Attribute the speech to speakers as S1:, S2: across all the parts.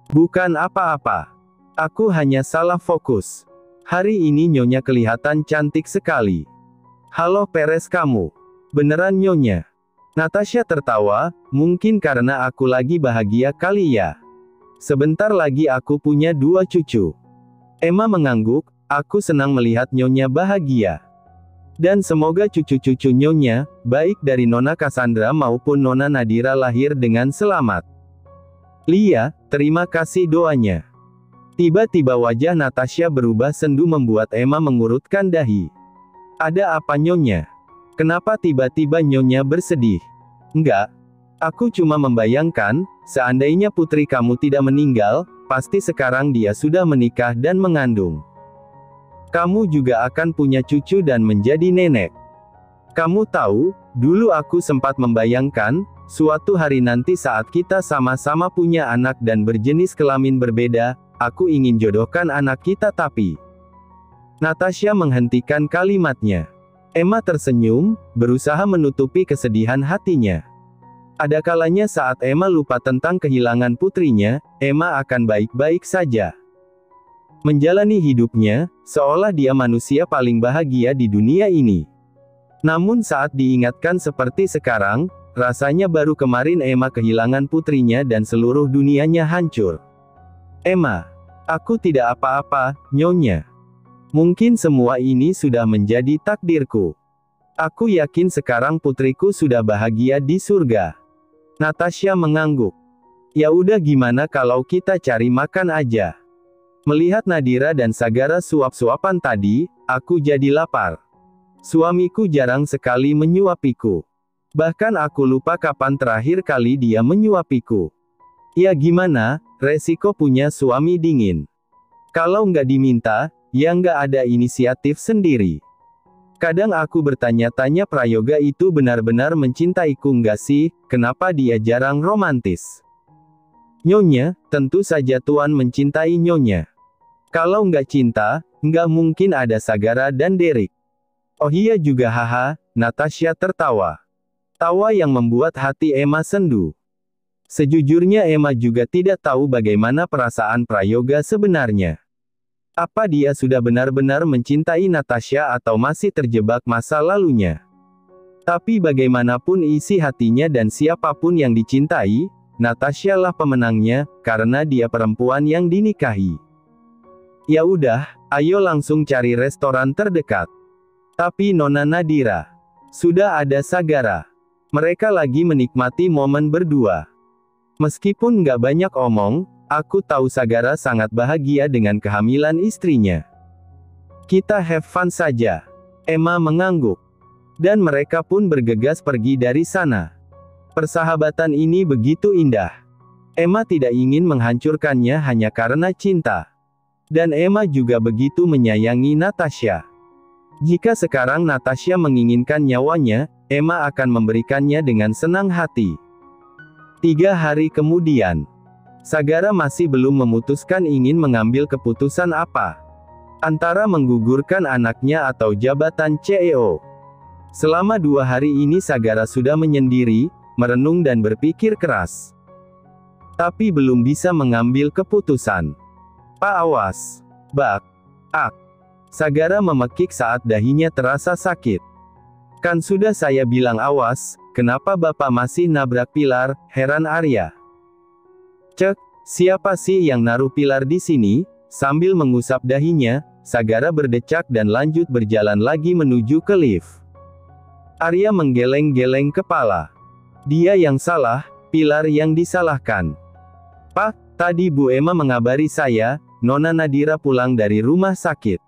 S1: Bukan apa-apa. Aku hanya salah fokus. Hari ini Nyonya kelihatan cantik sekali. Halo Peres kamu. Beneran Nyonya? Natasha tertawa, mungkin karena aku lagi bahagia kali ya. Sebentar lagi aku punya 2 cucu. Emma mengangguk, aku senang melihat Nyonya bahagia. Dan semoga cucu-cucu Nyonya, baik dari Nona Cassandra maupun Nona Nadira lahir dengan selamat. Lia, terima kasih doanya. Tiba-tiba wajah Natasha berubah sendu membuat Emma mengurutkan dahi. Ada apa Nyonya? Kenapa tiba-tiba Nyonya bersedih? Enggak. Aku cuma membayangkan, seandainya putri kamu tidak meninggal, pasti sekarang dia sudah menikah dan mengandung. Kamu juga akan punya cucu dan menjadi nenek. Kamu tahu, dulu aku sempat membayangkan, suatu hari nanti saat kita sama-sama punya anak dan berjenis kelamin berbeda, aku ingin jodohkan anak kita tapi... Natasha menghentikan kalimatnya. Emma tersenyum, berusaha menutupi kesedihan hatinya. Ada kalanya saat Emma lupa tentang kehilangan putrinya, Emma akan baik-baik saja. Menjalani hidupnya, seolah dia manusia paling bahagia di dunia ini. Namun saat diingatkan seperti sekarang, rasanya baru kemarin Emma kehilangan putrinya dan seluruh dunianya hancur. Emma, aku tidak apa-apa, Nyonya. Mungkin semua ini sudah menjadi takdirku. Aku yakin sekarang putriku sudah bahagia di surga. Natasha mengangguk. Ya udah gimana kalau kita cari makan aja. Melihat Nadira dan Sagara suap-suapan tadi, aku jadi lapar. Suamiku jarang sekali menyuapiku. Bahkan aku lupa kapan terakhir kali dia menyuapiku. Ya gimana, resiko punya suami dingin. Kalau nggak diminta, ya nggak ada inisiatif sendiri. Kadang aku bertanya-tanya Prayoga itu benar-benar mencintaiku nggak sih, kenapa dia jarang romantis? Nyonya, tentu saja Tuan mencintai Nyonya. Kalau nggak cinta, nggak mungkin ada Sagara dan Derek. Oh iya juga haha, Natasha tertawa. Tawa yang membuat hati Emma sendu. Sejujurnya Emma juga tidak tahu bagaimana perasaan Prayoga sebenarnya. Apa dia sudah benar-benar mencintai Natasha atau masih terjebak masa lalunya? Tapi bagaimanapun isi hatinya dan siapapun yang dicintai, Natasha lah pemenangnya, karena dia perempuan yang dinikahi. Ya udah, ayo langsung cari restoran terdekat. Tapi Nona Nadira, sudah ada Sagara. Mereka lagi menikmati momen berdua. Meskipun nggak banyak omong, aku tahu Sagara sangat bahagia dengan kehamilan istrinya. Kita have fun saja. Emma mengangguk. Dan mereka pun bergegas pergi dari sana. Persahabatan ini begitu indah. Emma tidak ingin menghancurkannya hanya karena cinta. Dan Emma juga begitu menyayangi Natasha. Jika sekarang Natasha menginginkan nyawanya, Emma akan memberikannya dengan senang hati. 3 hari kemudian, Sagara masih belum memutuskan ingin mengambil keputusan apa. Antara menggugurkan anaknya atau jabatan CEO. Selama 2 hari ini Sagara sudah menyendiri, merenung dan berpikir keras. Tapi belum bisa mengambil keputusan. Pak awas. Bak. Ak. Sagara memekik saat dahinya terasa sakit. Kan sudah saya bilang awas, kenapa Bapak masih nabrak pilar, heran Arya. Cek, siapa sih yang naruh pilar di sini? Sambil mengusap dahinya, Sagara berdecak dan lanjut berjalan lagi menuju ke lift. Arya menggeleng-geleng kepala. Dia yang salah, pilar yang disalahkan. Pak, tadi Bu Emma mengabari saya, Nona Nadira pulang dari rumah sakit.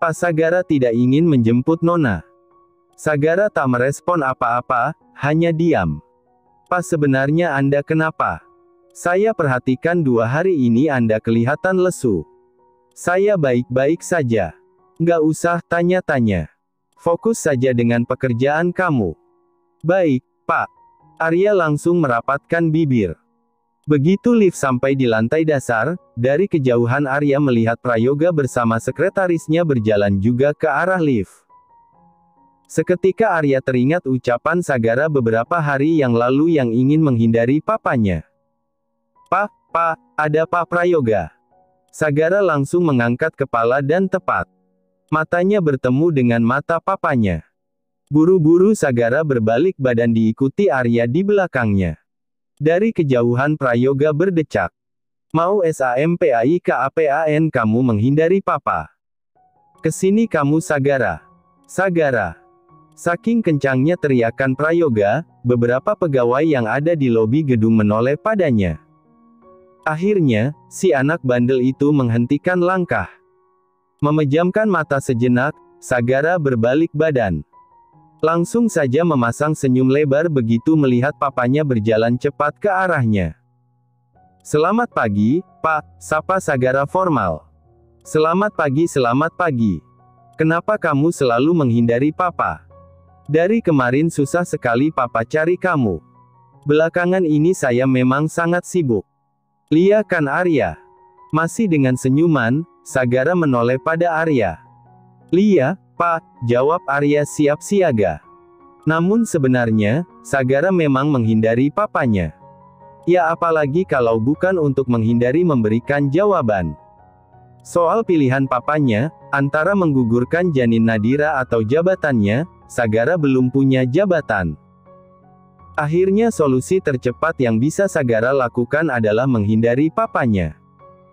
S1: Pak Sagara tidak ingin menjemput Nona. Sagara tak merespon apa-apa, hanya diam. Pak sebenarnya Anda kenapa? Saya perhatikan 2 hari ini Anda kelihatan lesu. Saya baik-baik saja. Nggak usah tanya-tanya. Fokus saja dengan pekerjaan kamu. Baik, Pak. Arya langsung merapatkan bibir. Begitu lift sampai di lantai dasar, dari kejauhan Arya melihat Prayoga bersama sekretarisnya berjalan juga ke arah lift. Seketika Arya teringat ucapan Sagara beberapa hari yang lalu yang ingin menghindari papanya. Pak, Ada Pak Prayoga. Sagara langsung mengangkat kepala dan tepat matanya bertemu dengan mata papanya. Buru-buru Sagara berbalik badan diikuti Arya di belakangnya. Dari kejauhan Prayoga berdecak. Mau SAMPAIKAPAN kamu menghindari papa. Kesini kamu Sagara. Sagara. Saking kencangnya teriakan Prayoga, beberapa pegawai yang ada di lobi gedung menoleh padanya. Akhirnya, si anak bandel itu menghentikan langkah. Memejamkan mata sejenak, Sagara berbalik badan. Langsung saja memasang senyum lebar begitu melihat papanya berjalan cepat ke arahnya. Selamat pagi, Pak, sapa Sagara formal. Selamat pagi. Kenapa kamu selalu menghindari papa? Dari kemarin susah sekali papa cari kamu. Belakangan ini saya memang sangat sibuk. Lia kan Arya. Masih dengan senyuman, Sagara menoleh pada Arya. Lia, Pak, jawab Arya siap siaga. Namun sebenarnya, Sagara memang menghindari papanya. Ya apalagi kalau bukan untuk menghindari memberikan jawaban. Soal pilihan papanya, antara menggugurkan janin Nadira atau jabatannya, Sagara belum punya jabatan. Akhirnya solusi tercepat yang bisa Sagara lakukan adalah menghindari papanya.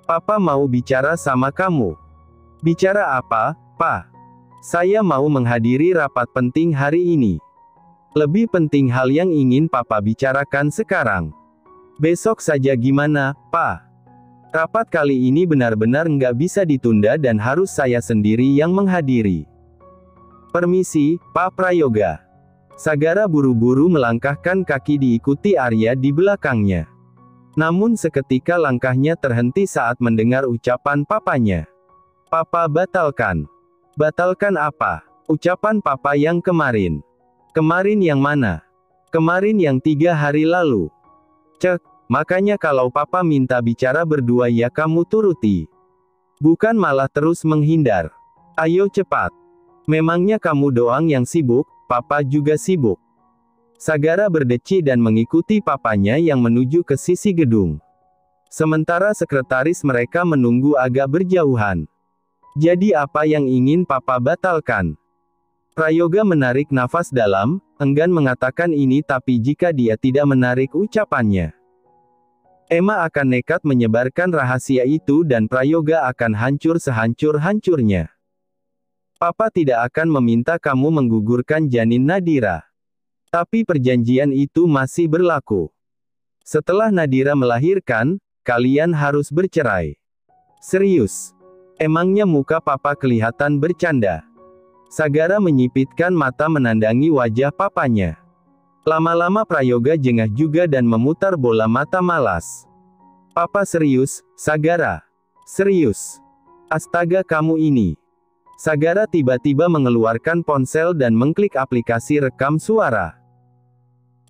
S1: Papa mau bicara sama kamu. Bicara apa, Pak? Saya mau menghadiri rapat penting hari ini. Lebih penting hal yang ingin Papa bicarakan sekarang. Besok saja gimana, Pak? Rapat kali ini benar-benar nggak bisa ditunda dan harus saya sendiri yang menghadiri. Permisi, Pak Prayoga. Sagara buru-buru melangkahkan kaki diikuti Arya di belakangnya. Namun seketika langkahnya terhenti saat mendengar ucapan papanya. Papa batalkan. Batalkan apa? Ucapan papa yang kemarin. Kemarin yang mana? Kemarin yang 3 hari lalu. Cek, makanya kalau papa minta bicara berdua ya kamu turuti. Bukan malah terus menghindar. Ayo cepat. Memangnya kamu doang yang sibuk, papa juga sibuk. Sagara berdeci dan mengikuti papanya yang menuju ke sisi gedung. Sementara sekretaris mereka menunggu agak berjauhan. Jadi apa yang ingin papa batalkan? Prayoga menarik nafas dalam, enggan mengatakan ini tapi jika dia tidak menarik ucapannya, Emma akan nekat menyebarkan rahasia itu dan Prayoga akan hancur sehancur-hancurnya. Papa tidak akan meminta kamu menggugurkan janin Nadira. Tapi perjanjian itu masih berlaku. Setelah Nadira melahirkan, kalian harus bercerai. Serius? Emangnya muka papa kelihatan bercanda? Sagara menyipitkan mata menandangi wajah papanya. Lama-lama Prayoga jengah juga dan memutar bola mata malas. Papa serius, Sagara? Serius? Astaga kamu ini. Sagara tiba-tiba mengeluarkan ponsel dan mengklik aplikasi rekam suara.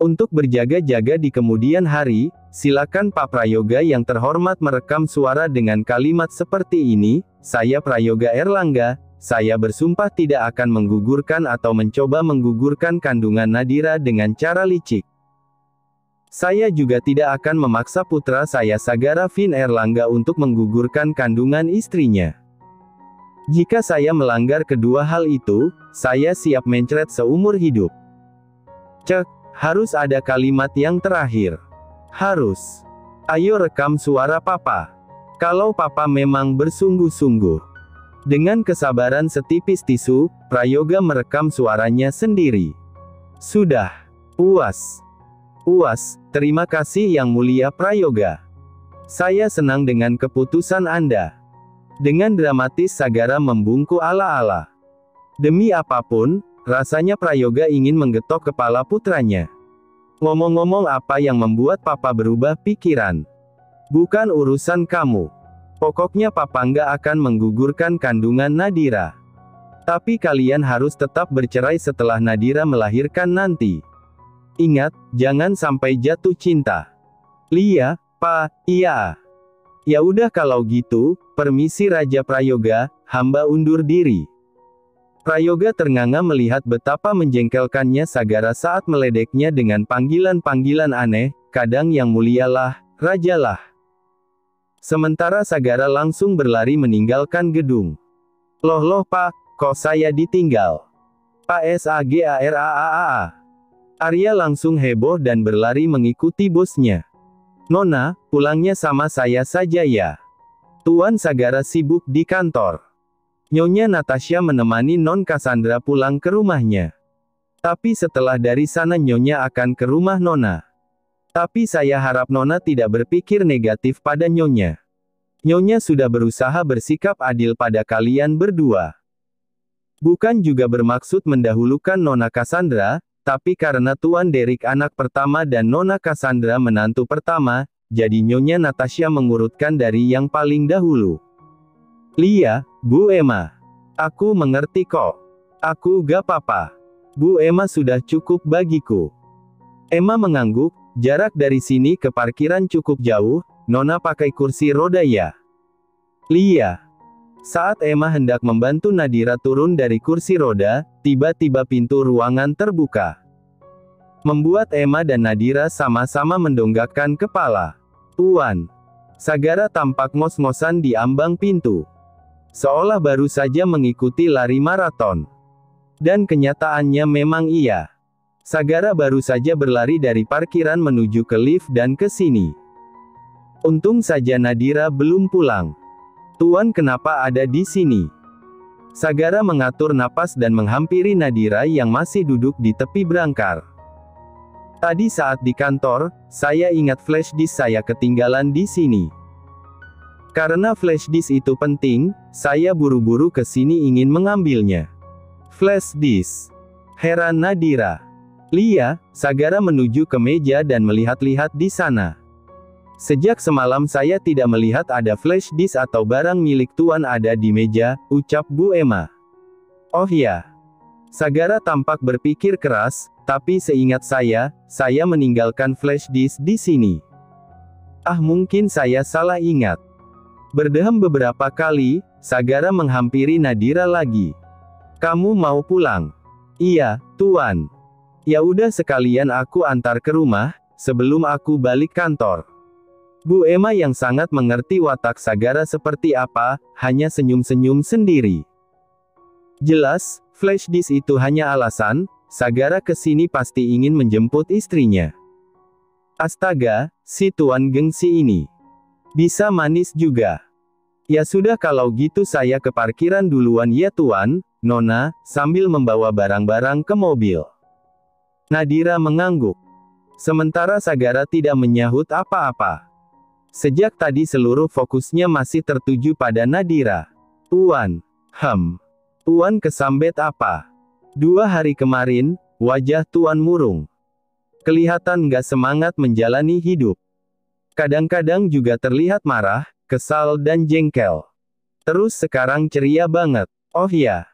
S1: Untuk berjaga-jaga di kemudian hari, silakan Pak Prayoga yang terhormat merekam suara dengan kalimat seperti ini, saya Prayoga Erlangga, saya bersumpah tidak akan menggugurkan atau mencoba menggugurkan kandungan Nadira dengan cara licik. Saya juga tidak akan memaksa putra saya Sagara Vin Erlangga untuk menggugurkan kandungan istrinya. Jika saya melanggar kedua hal itu, saya siap mencret seumur hidup. Cek, harus ada kalimat yang terakhir. Harus. Ayo rekam suara papa. Kalau papa memang bersungguh-sungguh. Dengan kesabaran setipis tisu, Prayoga merekam suaranya sendiri. Sudah. Puas. Puas, terima kasih Yang Mulia Prayoga. Saya senang dengan keputusan Anda. Dengan dramatis Sagara membungkuk ala-ala. Demi apapun, rasanya Prayoga ingin menggetok kepala putranya. Ngomong-ngomong apa yang membuat papa berubah pikiran? Bukan urusan kamu. Pokoknya papa nggak akan menggugurkan kandungan Nadira. Tapi kalian harus tetap bercerai setelah Nadira melahirkan nanti. Ingat, jangan sampai jatuh cinta. Lia, Pa, iya. Ya udah kalau gitu, permisi Raja Prayoga, hamba undur diri. Prayoga ternganga melihat betapa menjengkelkannya Sagara saat meledeknya dengan panggilan-panggilan aneh, kadang Yang Mulia lah, Raja lah. Sementara Sagara langsung berlari meninggalkan gedung. Loh Pak, kok saya ditinggal? Pak Sagara. Arya langsung heboh dan berlari mengikuti bosnya. Nona, pulangnya sama saya saja ya. Tuan Sagara sibuk di kantor. Nyonya Natasha menemani Non Cassandra pulang ke rumahnya. Tapi setelah dari sana Nyonya akan ke rumah Nona. Tapi saya harap Nona tidak berpikir negatif pada Nyonya. Nyonya sudah berusaha bersikap adil pada kalian berdua. Bukan juga bermaksud mendahulukan Nona Cassandra, tapi karena Tuan Derek anak pertama dan Nona Cassandra menantu pertama, jadi Nyonya Natasha mengurutkan dari yang paling dahulu. Lia, Bu Emma. Aku mengerti kok. Aku gak apa-apa. Bu Emma sudah cukup bagiku. Emma mengangguk, jarak dari sini ke parkiran cukup jauh, Nona pakai kursi roda ya? Lia. Saat Emma hendak membantu Nadira turun dari kursi roda, tiba-tiba pintu ruangan terbuka. Membuat Emma dan Nadira sama-sama mendongakkan kepala. Tuan. Sagara tampak ngos-ngosan di ambang pintu. Seolah baru saja mengikuti lari maraton. Dan kenyataannya memang iya. Sagara baru saja berlari dari parkiran menuju ke lift dan ke sini. Untung saja Nadira belum pulang. Tuan kenapa ada di sini? Sagara mengatur napas dan menghampiri Nadira yang masih duduk di tepi berangkar. Tadi saat di kantor, saya ingat flash disk saya ketinggalan di sini. Karena flash disk itu penting, saya buru-buru ke sini ingin mengambilnya. Flash disk. Heran Nadira. Lia, Sagara menuju ke meja dan melihat-lihat di sana. Sejak semalam saya tidak melihat ada flash disk atau barang milik Tuan ada di meja, ucap Bu Emma. Oh ya. Sagara tampak berpikir keras, tapi seingat saya meninggalkan flash disk di sini. Ah mungkin saya salah ingat. Berdehem beberapa kali, Sagara menghampiri Nadira lagi. Kamu mau pulang? Iya, Tuan. Ya udah sekalian aku antar ke rumah, sebelum aku balik kantor. Bu Emma yang sangat mengerti watak Sagara seperti apa, hanya senyum-senyum sendiri. Jelas, flash disk itu hanya alasan, Sagara kesini pasti ingin menjemput istrinya. Astaga, si Tuan gengsi ini. Bisa manis juga. Ya sudah kalau gitu saya ke parkiran duluan ya Tuan, Nona, sambil membawa barang-barang ke mobil. Nadira mengangguk. Sementara Sagara tidak menyahut apa-apa. Sejak tadi seluruh fokusnya masih tertuju pada Nadira. Tuan. Tuan kesambet apa? 2 hari kemarin, wajah Tuan murung. Kelihatan nggak semangat menjalani hidup. Kadang-kadang juga terlihat marah, kesal dan jengkel. Terus sekarang ceria banget. Oh ya.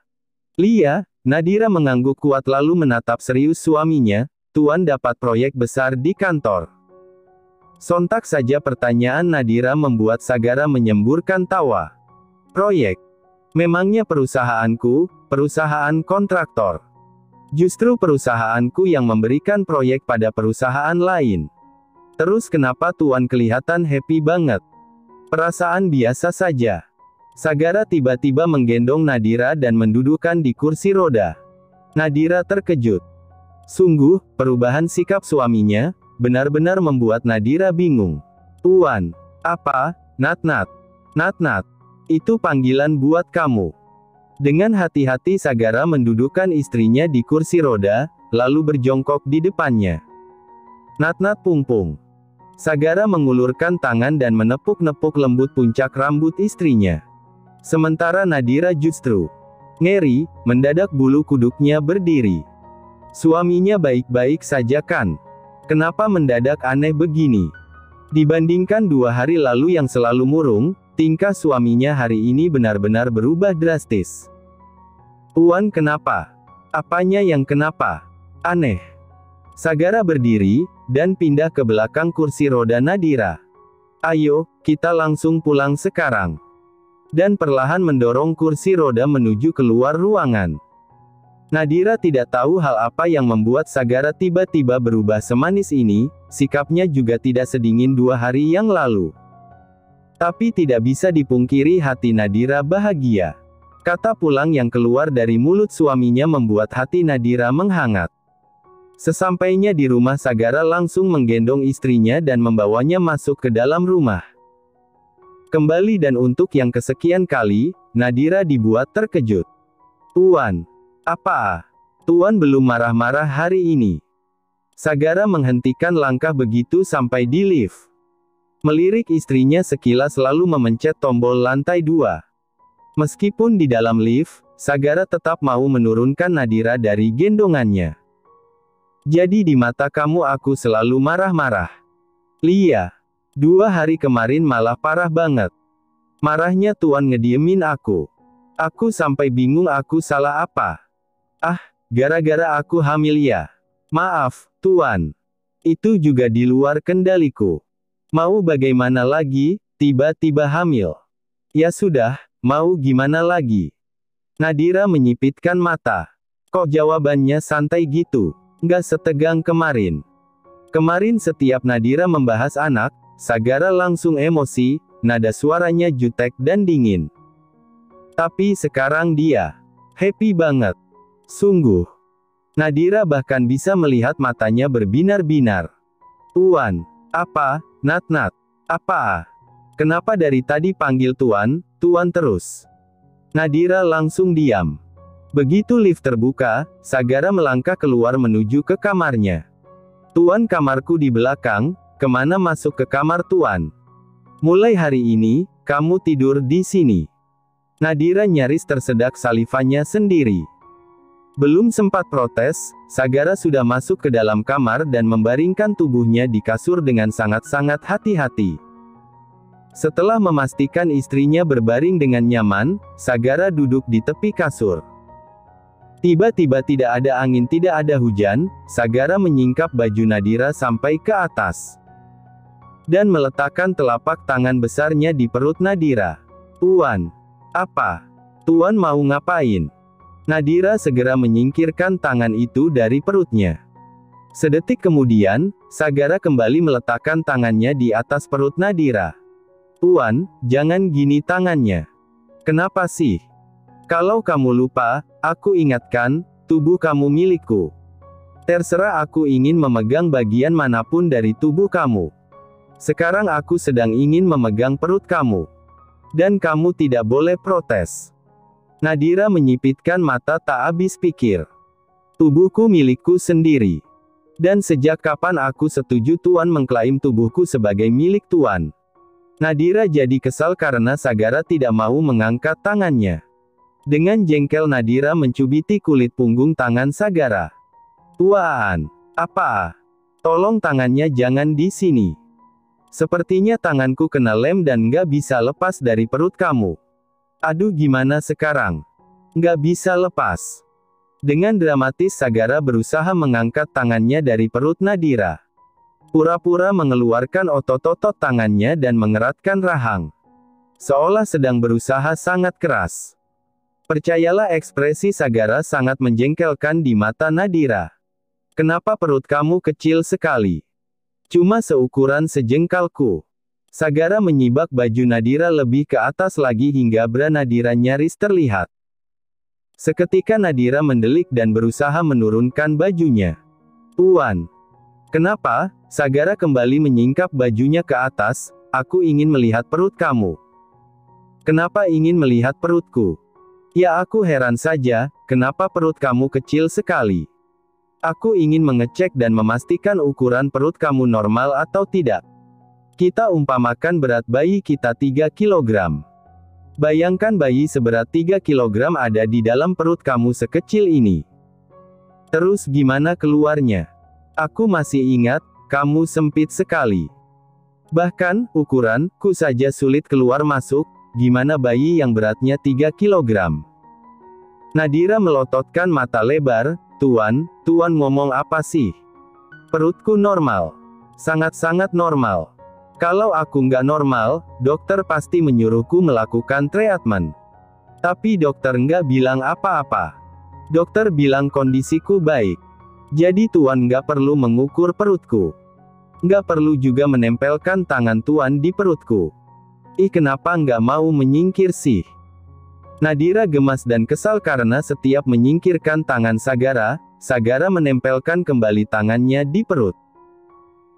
S1: Lia, Nadira mengangguk kuat lalu menatap serius suaminya, Tuan dapat proyek besar di kantor. Sontak saja pertanyaan Nadira membuat Sagara menyemburkan tawa. Proyek? Memangnya perusahaanku, perusahaan kontraktor. Justru perusahaanku yang memberikan proyek pada perusahaan lain. Terus kenapa Tuan kelihatan happy banget? Perasaan biasa saja. Sagara tiba-tiba menggendong Nadira dan mendudukkan di kursi roda. Nadira terkejut. Sungguh, perubahan sikap suaminya benar-benar membuat Nadira bingung. Tuan. Apa? Nat-nat. Nat-nat. Itu panggilan buat kamu. Dengan hati-hati Sagara mendudukkan istrinya di kursi roda, lalu berjongkok di depannya. Nat-nat pung-pung. Sagara mengulurkan tangan dan menepuk-nepuk lembut puncak rambut istrinya. Sementara Nadira justru ngeri, mendadak bulu kuduknya berdiri. Suaminya baik-baik saja kan? Kenapa mendadak aneh begini? Dibandingkan 2 hari lalu yang selalu murung, tingkah suaminya hari ini benar-benar berubah drastis. Tuan kenapa? Apanya yang kenapa? Aneh. Sagara berdiri, dan pindah ke belakang kursi roda Nadira. Ayo, kita langsung pulang sekarang. Dan perlahan mendorong kursi roda menuju keluar ruangan. Nadira tidak tahu hal apa yang membuat Sagara tiba-tiba berubah semanis ini, sikapnya juga tidak sedingin 2 hari yang lalu. Tapi tidak bisa dipungkiri hati Nadira bahagia. Kata pulang yang keluar dari mulut suaminya membuat hati Nadira menghangat. Sesampainya di rumah, Sagara langsung menggendong istrinya dan membawanya masuk ke dalam rumah. Kembali dan untuk yang kesekian kali, Nadira dibuat terkejut. "Tuan, apa? Tuan belum marah-marah hari ini?" Sagara menghentikan langkah begitu sampai di lift. Melirik istrinya sekilas lalu memencet tombol lantai 2. Meskipun di dalam lift, Sagara tetap mau menurunkan Nadira dari gendongannya. "Jadi di mata kamu aku selalu marah-marah?" "Lia, 2 hari kemarin malah parah banget. Marahnya Tuan ngediemin aku. Aku sampai bingung aku salah apa. Ah, gara-gara aku hamil ya. Maaf, Tuan. Itu juga di luar kendaliku. Mau bagaimana lagi, tiba-tiba hamil. Ya sudah, mau gimana lagi?" Nadira menyipitkan mata. Kok jawabannya santai gitu? Nggak setegang kemarin. Kemarin setiap Nadira membahas anak, Sagara langsung emosi, nada suaranya jutek dan dingin. Tapi sekarang dia happy banget. Sungguh. Nadira bahkan bisa melihat matanya berbinar-binar. "Tuan, apa, Nat? Apa? Kenapa dari tadi panggil Tuan, Tuan terus?" Nadira langsung diam. Begitu lift terbuka, Sagara melangkah keluar menuju ke kamarnya. "Tuan, kamarku di belakang, kemana masuk ke kamar Tuan? Mulai hari ini, kamu tidur di sini." Nadira nyaris tersedak salivanya sendiri. Belum sempat protes, Sagara sudah masuk ke dalam kamar dan membaringkan tubuhnya di kasur dengan sangat-sangat hati-hati. Setelah memastikan istrinya berbaring dengan nyaman, Sagara duduk di tepi kasur. Tiba-tiba tidak ada angin, tidak ada hujan, Sagara menyingkap baju Nadira sampai ke atas. Dan meletakkan telapak tangan besarnya di perut Nadira. "Tuan, apa? Tuan mau ngapain?" Nadira segera menyingkirkan tangan itu dari perutnya. Sedetik kemudian, Sagara kembali meletakkan tangannya di atas perut Nadira. "Tuan, jangan gini tangannya. Kenapa sih? Kalau kamu lupa, aku ingatkan, tubuh kamu milikku. Terserah aku ingin memegang bagian manapun dari tubuh kamu. Sekarang aku sedang ingin memegang perut kamu. Dan kamu tidak boleh protes." Nadira menyipitkan mata tak habis pikir. "Tubuhku milikku sendiri. Dan sejak kapan aku setuju Tuan mengklaim tubuhku sebagai milik Tuan?" Nadira jadi kesal karena Sagara tidak mau mengangkat tangannya. Dengan jengkel Nadira mencubiti kulit punggung tangan Sagara. "Tuan, apa? Tolong tangannya jangan di sini. Sepertinya tanganku kena lem dan nggak bisa lepas dari perut kamu. Aduh, gimana sekarang? Nggak bisa lepas." Dengan dramatis Sagara berusaha mengangkat tangannya dari perut Nadira. Pura-pura mengeluarkan otot-otot tangannya dan mengeratkan rahang. Seolah sedang berusaha sangat keras. Percayalah, ekspresi Sagara sangat menjengkelkan di mata Nadira. "Kenapa perut kamu kecil sekali? Cuma seukuran sejengkalku." Sagara menyibak baju Nadira lebih ke atas lagi hingga bra Nadira nyaris terlihat. Seketika Nadira mendelik dan berusaha menurunkan bajunya. "Tuan, kenapa?" Sagara kembali menyingkap bajunya ke atas. "Aku ingin melihat perut kamu." "Kenapa ingin melihat perutku?" "Ya, aku heran saja, kenapa perut kamu kecil sekali. Aku ingin mengecek dan memastikan ukuran perut kamu normal atau tidak. Kita umpamakan berat bayi kita 3 kilogram. Bayangkan bayi seberat 3 kilogram ada di dalam perut kamu sekecil ini. Terus gimana keluarnya? Aku masih ingat, kamu sempit sekali. Bahkan, ukuranku saja sulit keluar masuk, gimana bayi yang beratnya 3 kilogram? Nadira melototkan mata lebar. Tuan ngomong apa sih? Perutku normal. Sangat-sangat normal. Kalau aku nggak normal, dokter pasti menyuruhku melakukan treatment. Tapi dokter nggak bilang apa-apa. Dokter bilang kondisiku baik. Jadi Tuan nggak perlu mengukur perutku. Nggak perlu juga menempelkan tangan Tuan di perutku. Ih, kenapa nggak mau menyingkir sih? Nadira gemas dan kesal karena setiap menyingkirkan tangan Sagara, Sagara menempelkan kembali tangannya di perut.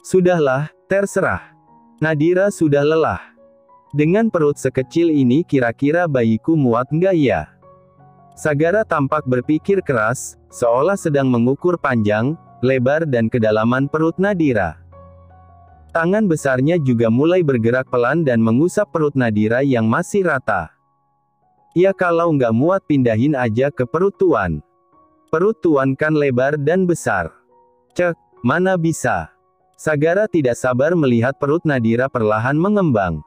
S1: Sudahlah, terserah. Nadira sudah lelah. Dengan perut sekecil ini kira-kira bayiku muat nggak ya? Sagara tampak berpikir keras, seolah sedang mengukur panjang, lebar dan kedalaman perut Nadira. Tangan besarnya juga mulai bergerak pelan dan mengusap perut Nadira yang masih rata. Ya kalau nggak muat pindahin aja ke perut Tuan. Perut Tuan kan lebar dan besar. Cek, mana bisa. Sagara tidak sabar melihat perut Nadira perlahan mengembang.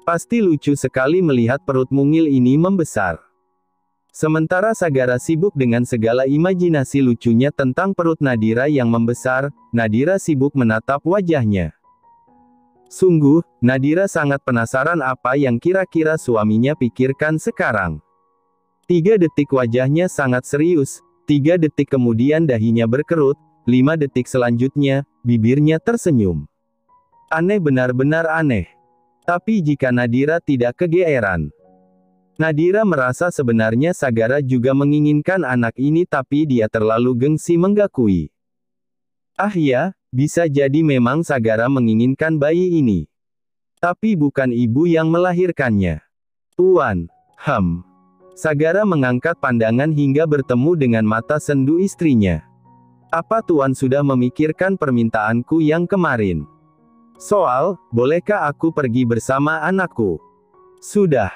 S1: Pasti lucu sekali melihat perut mungil ini membesar. Sementara Sagara sibuk dengan segala imajinasi lucunya tentang perut Nadira yang membesar, Nadira sibuk menatap wajahnya. Sungguh, Nadira sangat penasaran apa yang kira-kira suaminya pikirkan sekarang. 3 detik wajahnya sangat serius, 3 detik kemudian dahinya berkerut, 5 detik selanjutnya, bibirnya tersenyum. Aneh, benar-benar aneh. Tapi jika Nadira tidak kegeeran. Nadira merasa sebenarnya Sagara juga menginginkan anak ini tapi dia terlalu gengsi menggakui. Ah ya, bisa jadi memang Sagara menginginkan bayi ini. Tapi bukan ibu yang melahirkannya. Tuan, Sagara mengangkat pandangan hingga bertemu dengan mata sendu istrinya. Apa Tuan sudah memikirkan permintaanku yang kemarin? Soal, bolehkah aku pergi bersama anakku? Sudah.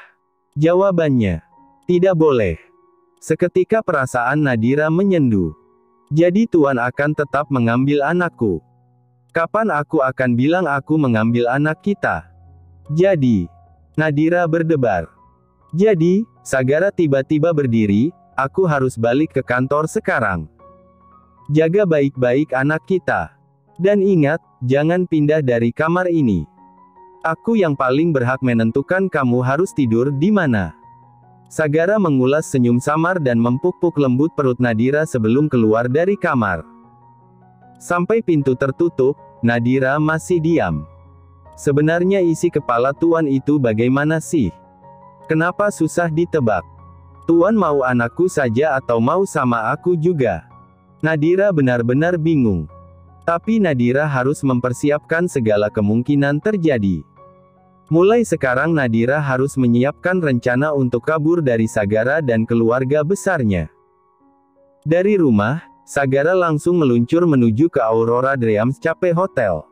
S1: Jawabannya. Tidak boleh. Seketika perasaan Nadira menyendu. Jadi Tuan akan tetap mengambil anakku. Kapan aku akan bilang aku mengambil anak kita? Jadi, Nadira berdebar. Jadi, Sagara tiba-tiba berdiri, aku harus balik ke kantor sekarang. Jaga baik-baik anak kita. Dan ingat, jangan pindah dari kamar ini. Aku yang paling berhak menentukan kamu harus tidur di mana. Sagara mengulas senyum samar dan mempuk-puk lembut perut Nadira sebelum keluar dari kamar. Sampai pintu tertutup, Nadira masih diam. Sebenarnya isi kepala Tuan itu bagaimana sih? Kenapa susah ditebak? Tuan mau anakku saja atau mau sama aku juga? Nadira benar-benar bingung. Tapi Nadira harus mempersiapkan segala kemungkinan terjadi. Mulai sekarang Nadira harus menyiapkan rencana untuk kabur dari Sagara dan keluarga besarnya. Dari rumah, Sagara langsung meluncur menuju ke Aurora Dreams Cafe Hotel.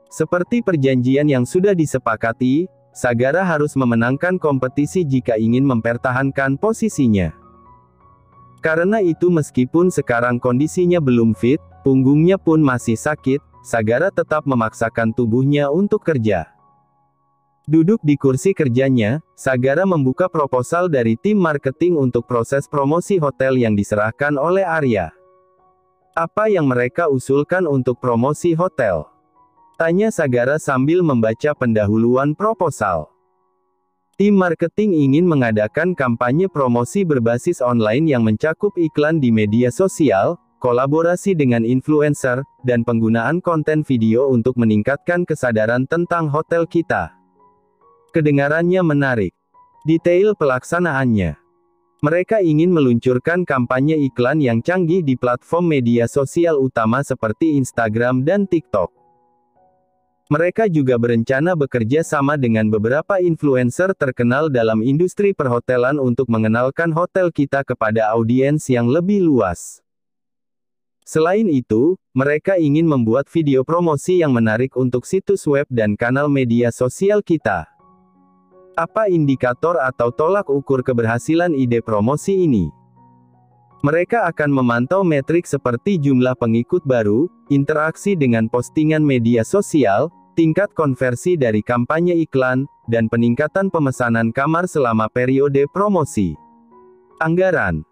S1: Seperti perjanjian yang sudah disepakati, Sagara harus memenangkan kompetisi jika ingin mempertahankan posisinya. Karena itu meskipun sekarang kondisinya belum fit, punggungnya pun masih sakit, Sagara tetap memaksakan tubuhnya untuk kerja. Duduk di kursi kerjanya, Sagara membuka proposal dari tim marketing untuk proses promosi hotel yang diserahkan oleh Arya. Apa yang mereka usulkan untuk promosi hotel? Tanya Sagara sambil membaca pendahuluan proposal. Tim marketing ingin mengadakan kampanye promosi berbasis online yang mencakup iklan di media sosial, kolaborasi dengan influencer, dan penggunaan konten video untuk meningkatkan kesadaran tentang hotel kita. Kedengarannya menarik. Detail pelaksanaannya. Mereka ingin meluncurkan kampanye iklan yang canggih di platform media sosial utama seperti Instagram dan TikTok. Mereka juga berencana bekerja sama dengan beberapa influencer terkenal dalam industri perhotelan untuk mengenalkan hotel kita kepada audiens yang lebih luas. Selain itu, mereka ingin membuat video promosi yang menarik untuk situs web dan kanal media sosial kita. Apa indikator atau tolak ukur keberhasilan ide promosi ini? Mereka akan memantau metrik seperti jumlah pengikut baru, interaksi dengan postingan media sosial, tingkat konversi dari kampanye iklan, dan peningkatan pemesanan kamar selama periode promosi. Anggaran.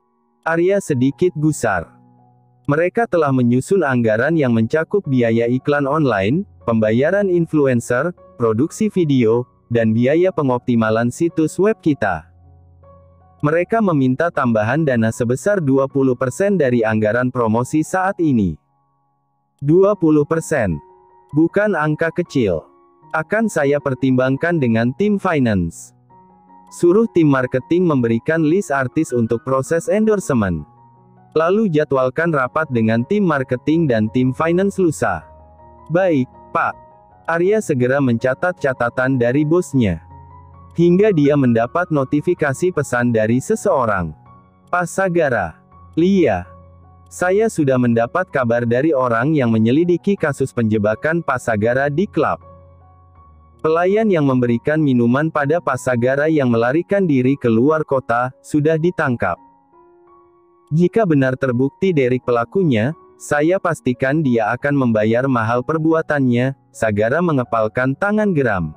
S1: Arya sedikit gusar. Mereka telah menyusun anggaran yang mencakup biaya iklan online, pembayaran influencer, produksi video, dan biaya pengoptimalan situs web kita. Mereka meminta tambahan dana sebesar 20% dari anggaran promosi saat ini. 20%. Bukan angka kecil. Akan saya pertimbangkan dengan tim finance. Suruh tim marketing memberikan list artis untuk proses endorsement. Lalu jadwalkan rapat dengan tim marketing dan tim finance lusa. Baik, Pak. Arya segera mencatat catatan dari bosnya. Hingga dia mendapat notifikasi pesan dari seseorang. Pak Sagara. Lia. Saya sudah mendapat kabar dari orang yang menyelidiki kasus penjebakan Pak Sagara di klub. Pelayan yang memberikan minuman pada Pak Sagara yang melarikan diri keluar kota, sudah ditangkap. Jika benar terbukti Derek pelakunya, saya pastikan dia akan membayar mahal perbuatannya. Sagara mengepalkan tangan geram.